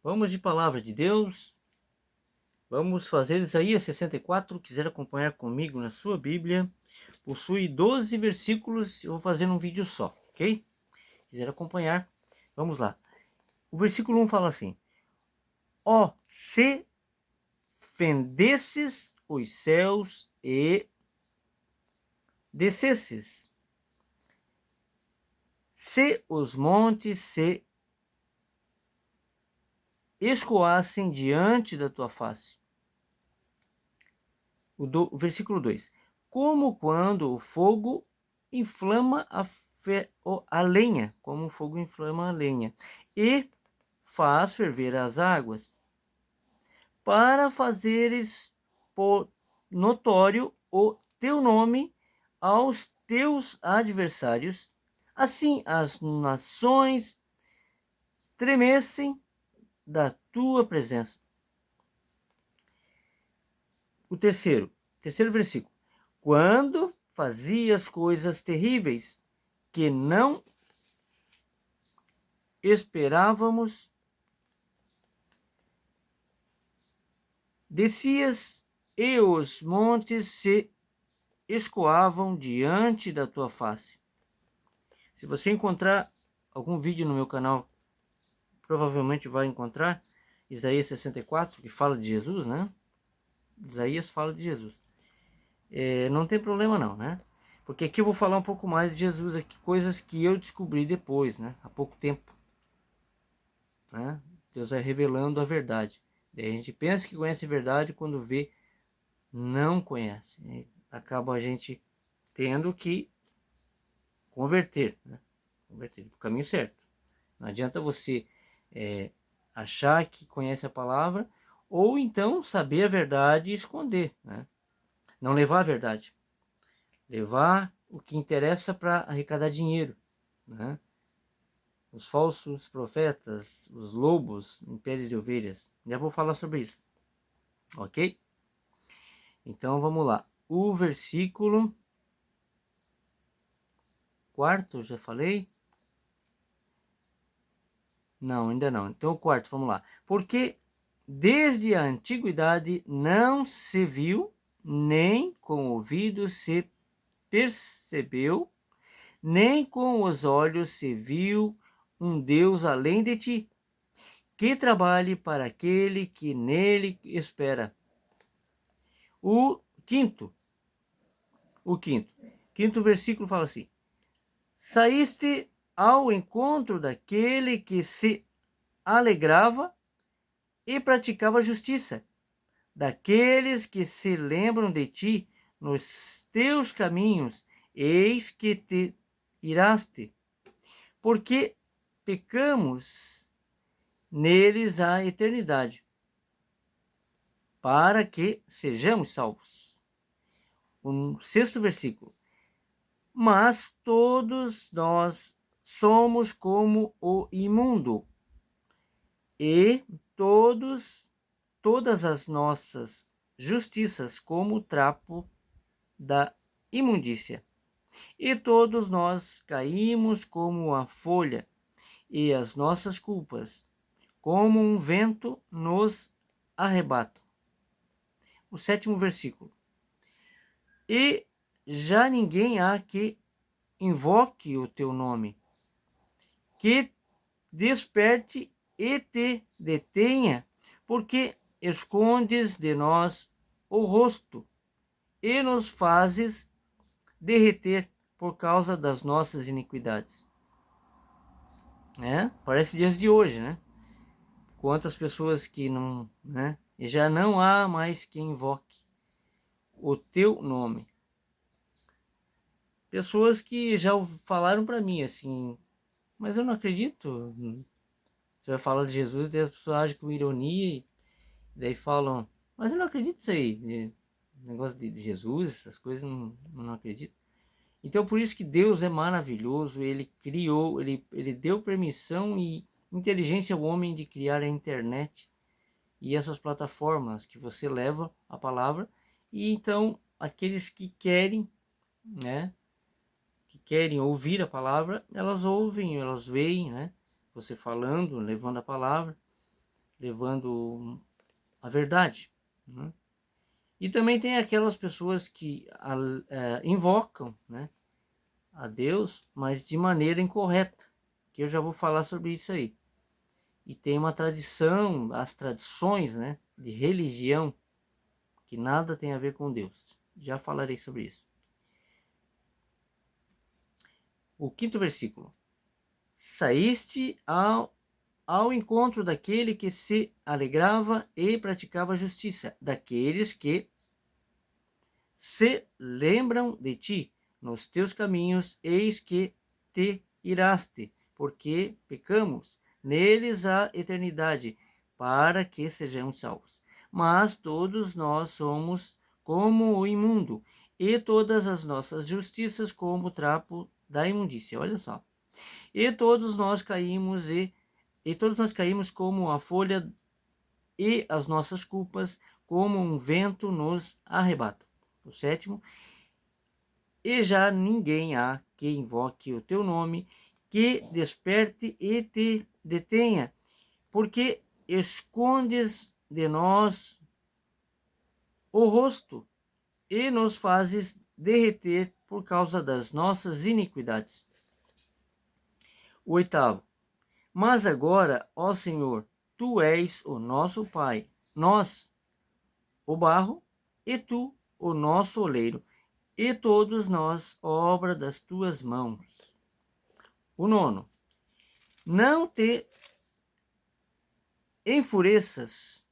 Vamos de palavra de Deus. Vamos fazer Isaías 64. Quiser acompanhar comigo na sua Bíblia, possui 12 versículos. Eu vou fazer num vídeo só, ok? Quiser acompanhar, vamos lá. O versículo 1 fala assim: Ó, se fendesses os céus e descesses, se os montes se escoassem diante da tua face. O versículo 2: Como quando o fogo inflama a lenha, como o fogo inflama a lenha, e faz ferver as águas, para fazeres notório o teu nome aos teus adversários, assim as nações tremessem da tua presença. O terceiro versículo: Quando fazias coisas terríveis que não esperávamos, descias e os montes se escoavam diante da tua face. Se você encontrar algum vídeo no meu canal, provavelmente vai encontrar Isaías 64, que fala de Jesus, né? Isaías fala de Jesus. Não tem problema não, né? Porque aqui eu vou falar um pouco mais de Jesus, aqui, coisas que eu descobri depois, né? Há pouco tempo, né? Deus vai revelando a verdade. Daí a gente pensa que conhece a verdade, quando vê, não conhece. E acaba a gente tendo que converter, né? Converter para o caminho certo. Não adianta você achar que conhece a palavra, ou então saber a verdade e esconder, né? Não levar a verdade. Levar o que interessa para arrecadar dinheiro, né? Os falsos profetas, os lobos em peles de ovelhas. Já vou falar sobre isso, ok? Então vamos lá. O versículo 4, já falei? Não, ainda não. Então o quarto, vamos lá. Porque desde a antiguidade não se viu, nem com o ouvido se percebeu, nem com os olhos se viu um Deus além de ti, que trabalhe para aquele que nele espera. O quinto, quinto versículo fala assim: Saíste ao encontro daquele que se alegrava e praticava justiça, daqueles que se lembram de ti nos teus caminhos, eis que te iraste, porque pecamos neles a eternidade, para que sejamos salvos. O sexto versículo: Mas todos nós somos como o imundo, e todas as nossas justiças como o trapo da imundícia. E todos nós caímos como a folha, e as nossas culpas, como um vento, nos arrebatam. O sétimo versículo: E já ninguém há que invoque o teu nome, que desperte e te detenha, porque escondes de nós o rosto e nos fazes derreter por causa das nossas iniquidades. Parece dias de hoje, né? Quantas pessoas que não, né? E já não há mais quem invoque o teu nome. Pessoas que já falaram para mim assim: mas eu não acredito. Você vai falar de Jesus e as pessoas agem com ironia, e daí falam: mas eu não acredito nisso aí, negócio de Jesus, essas coisas, não acredito. Então por isso que Deus é maravilhoso. Ele criou, ele deu permissão e inteligência ao homem de criar a internet e essas plataformas que você leva a palavra, e então aqueles que querem, né, que querem ouvir a palavra, elas ouvem, elas veem, né, você falando, levando a palavra, levando a verdade, né? E também tem aquelas pessoas que invocam, né, a Deus, mas de maneira incorreta, que eu já vou falar sobre isso aí. E tem uma tradição, as tradições, né, de religião, que nada tem a ver com Deus. Já falarei sobre isso. O 5º versículo. Saíste ao encontro daquele que se alegrava e praticava a justiça, daqueles que se lembram de ti nos teus caminhos, eis que te iraste, porque pecamos. Neles a eternidade, para que sejamos salvos. Mas todos nós somos como o imundo, e todas as nossas justiças como o trapo da imundícia. Olha só. E todos nós caímos como a folha, e as nossas culpas como um vento nos arrebata. O 7º, e já ninguém há que invoque o teu nome, que desperte e te detenha, porque escondes de nós o rosto e nos fazes derreter por causa das nossas iniquidades. O 8º, mas agora, ó Senhor, tu és o nosso Pai, nós, o barro, e tu, o nosso oleiro, e todos nós, obra das tuas mãos. O 9º, não te enfureças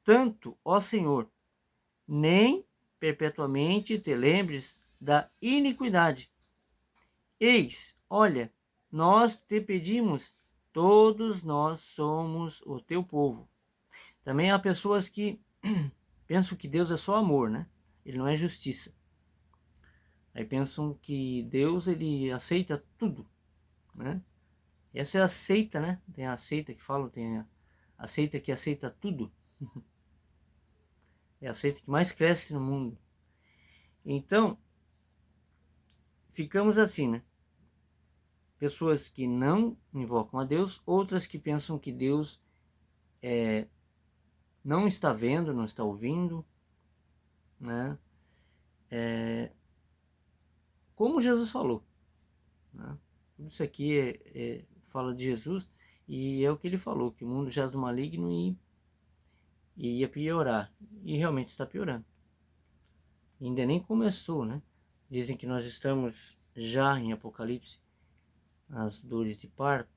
tanto, ó Senhor, nem perpetuamente te lembres da iniquidade. Eis, olha, nós te pedimos, todos nós somos o teu povo. Também há pessoas que pensam que Deus é só amor, né? Ele não é justiça. Aí pensam que Deus, ele aceita tudo, né? Essa é a seita, né? Tem a seita que falam, tem a seita que aceita tudo. É a seita que mais cresce no mundo. Então, ficamos assim, né? Pessoas que não invocam a Deus, outras que pensam que Deus não está vendo, não está ouvindo, né? Como Jesus falou, né? Tudo isso aqui fala de Jesus, e é o que ele falou, que o mundo jaz do maligno e ia piorar. E realmente está piorando. Ainda nem começou, né? Dizem que nós estamos já em Apocalipse, as dores de parto,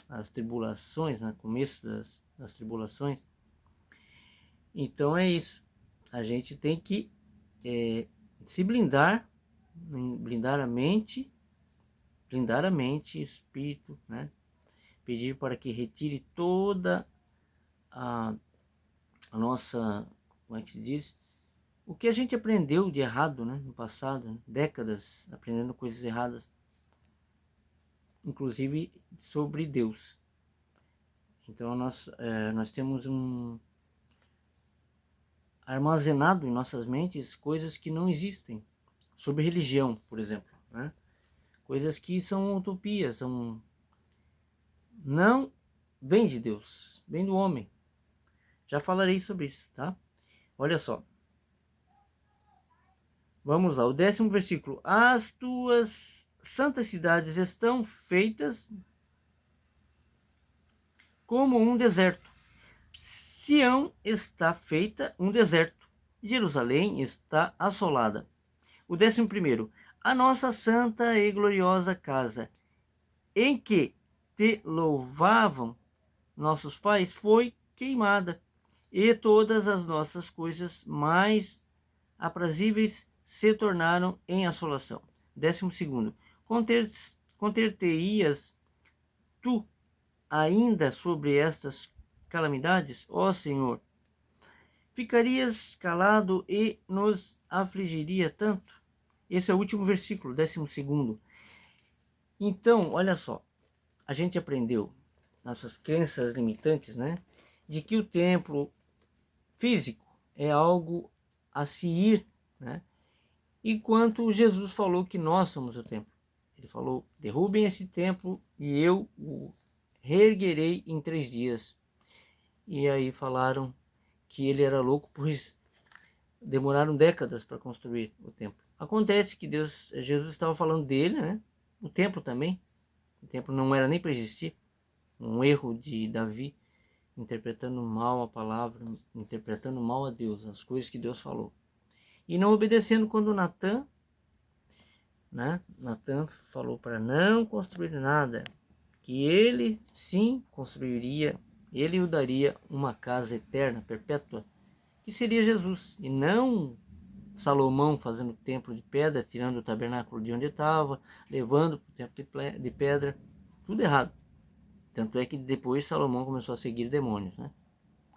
as tribulações, né? Começo das tribulações. Então é isso. A gente tem que se blindar, blindar a mente, espírito, né? Pedir para que retire toda a nossa, como é que se diz? O que a gente aprendeu de errado, né, no passado, né? Décadas aprendendo coisas erradas, inclusive sobre Deus. Então nós temos armazenado em nossas mentes coisas que não existem, sobre religião, por exemplo, né? Coisas que são utopias, não vem de Deus, vem do homem. Já falarei sobre isso, tá? Olha só. Vamos lá, o 10º versículo. As tuas santas cidades estão feitas como um deserto. Sião está feita um deserto. Jerusalém está assolada. O 11º. A nossa santa e gloriosa casa, em que te louvavam nossos pais, foi queimada, e todas as nossas coisas mais aprazíveis se tornaram em assolação. 12º. Conter-te-ias tu ainda sobre estas calamidades, ó Senhor? Ficarias calado e nos afligiria tanto? Esse é o último versículo, 12º. Então, olha só, a gente aprendeu nossas crenças limitantes, né? De que o templo físico é algo a se ir, né? Enquanto Jesus falou que nós somos o templo. Ele falou, derrubem esse templo e eu o reerguerei em 3 dias. e aí falaram que ele era louco, pois demoraram décadas para construir o templo. Acontece que Jesus estava falando dele, né? O templo também. O templo não era nem para existir. Um erro de Davi, interpretando mal a palavra, interpretando mal a Deus, as coisas que Deus falou. E não obedecendo quando Natan falou para não construir nada, que ele sim construiria, ele o daria uma casa eterna, perpétua, que seria Jesus, e não Salomão fazendo o templo de pedra, tirando o tabernáculo de onde estava, levando para o templo de pedra, tudo errado. Tanto é que depois Salomão começou a seguir demônios, né?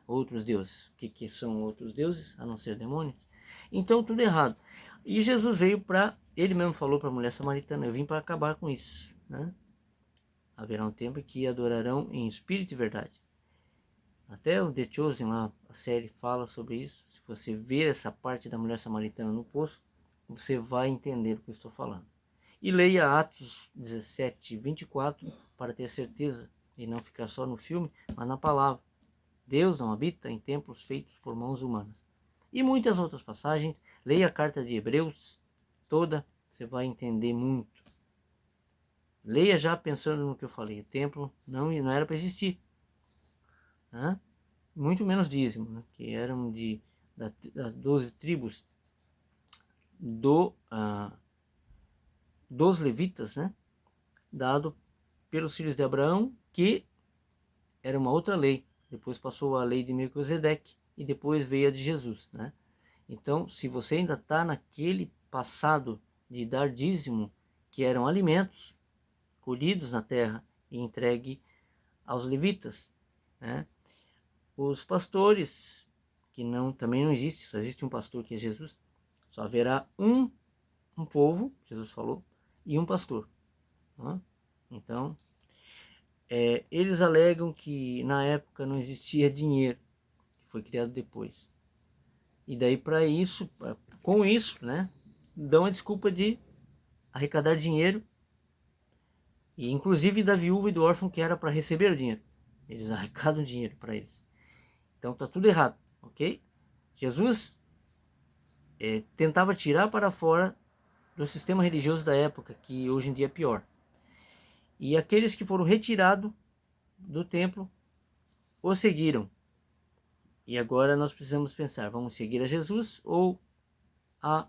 Outros deuses. O que são outros deuses, a não ser demônios? Então, tudo errado. E Jesus veio para, ele mesmo falou para a mulher samaritana, eu vim para acabar com isso, né? Haverá um tempo que adorarão em espírito e verdade. Até o The Chosen lá, a série fala sobre isso. Se você ver essa parte da mulher samaritana no poço, você vai entender o que eu estou falando. E leia Atos 17, 24 para ter certeza e não ficar só no filme, mas na palavra. Deus não habita em templos feitos por mãos humanas. E muitas outras passagens. Leia a carta de Hebreus toda, você vai entender muito. Leia já pensando no que eu falei. O templo não era para existir. Né? Muito menos dízimo, né? Que eram das 12 tribos dos levitas, né? Dado pelos filhos de Abraão, que era uma outra lei. Depois passou a lei de Melquisedeque e depois veio a de Jesus, né? Então, se você ainda está naquele passado de dar dízimo, que eram alimentos colhidos na terra e entregue aos levitas, né? Os pastores, que também não existe, só existe um pastor que é Jesus, só haverá um povo, Jesus falou, e um pastor. Né? Então, eles alegam que na época não existia dinheiro, que foi criado depois. E daí para isso, com isso, né, dão a desculpa de arrecadar dinheiro, e inclusive da viúva e do órfão que era para receber o dinheiro. Eles arrecadam dinheiro para eles. Então tá tudo errado, ok? Jesus tentava tirar para fora do sistema religioso da época, que hoje em dia é pior. E aqueles que foram retirados do templo o seguiram. E agora nós precisamos pensar, vamos seguir a Jesus ou a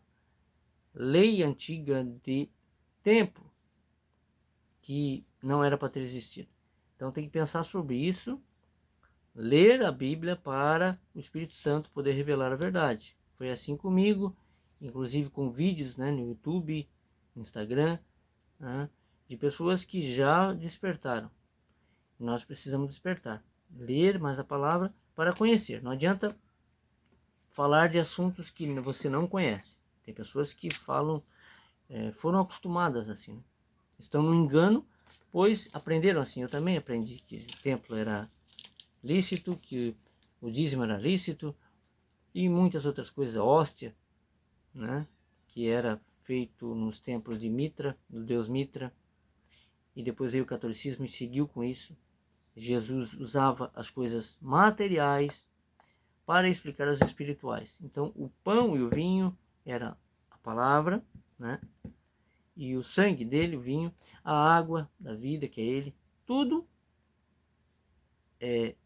lei antiga de templo, que não era para ter existido? Então tem que pensar sobre isso, ler a Bíblia para o Espírito Santo poder revelar a verdade. Foi assim comigo, inclusive com vídeos, né, no YouTube, no Instagram, né, de pessoas que já despertaram. Nós precisamos despertar, ler mais a palavra para conhecer. Não adianta falar de assuntos que você não conhece. Tem pessoas que falam, foram acostumadas assim, né? Estão no engano, pois aprenderam assim. Eu também aprendi que o templo era lícito, que o dízimo era lícito e muitas outras coisas, hóstia, né, que era feito nos templos de Mitra, do deus Mitra, e depois veio o catolicismo e seguiu com isso. Jesus usava as coisas materiais para explicar as espirituais. Então o pão e o vinho era a palavra, né, e o sangue dele, o vinho, a água da vida, que é ele, tudo é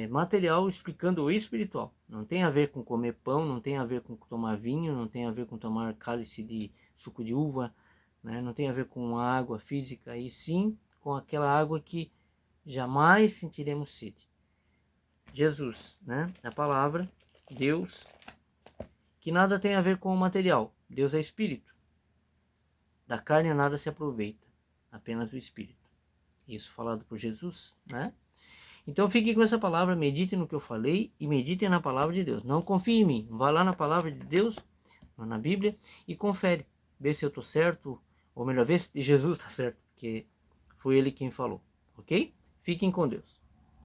material explicando o espiritual. Não tem a ver com comer pão, não tem a ver com tomar vinho, não tem a ver com tomar cálice de suco de uva, né? Não tem a ver com a água física, e sim com aquela água que jamais sentiremos sede. Jesus, né? A palavra, Deus, que nada tem a ver com o material. Deus é espírito. Da carne nada se aproveita, apenas o espírito. Isso falado por Jesus, né? Então fiquem com essa palavra, meditem no que eu falei e meditem na palavra de Deus. Não confie em mim, vá lá na palavra de Deus, na Bíblia, e confere. Vê se eu estou certo, ou melhor, vê se Jesus está certo, porque foi ele quem falou, ok? Fiquem com Deus.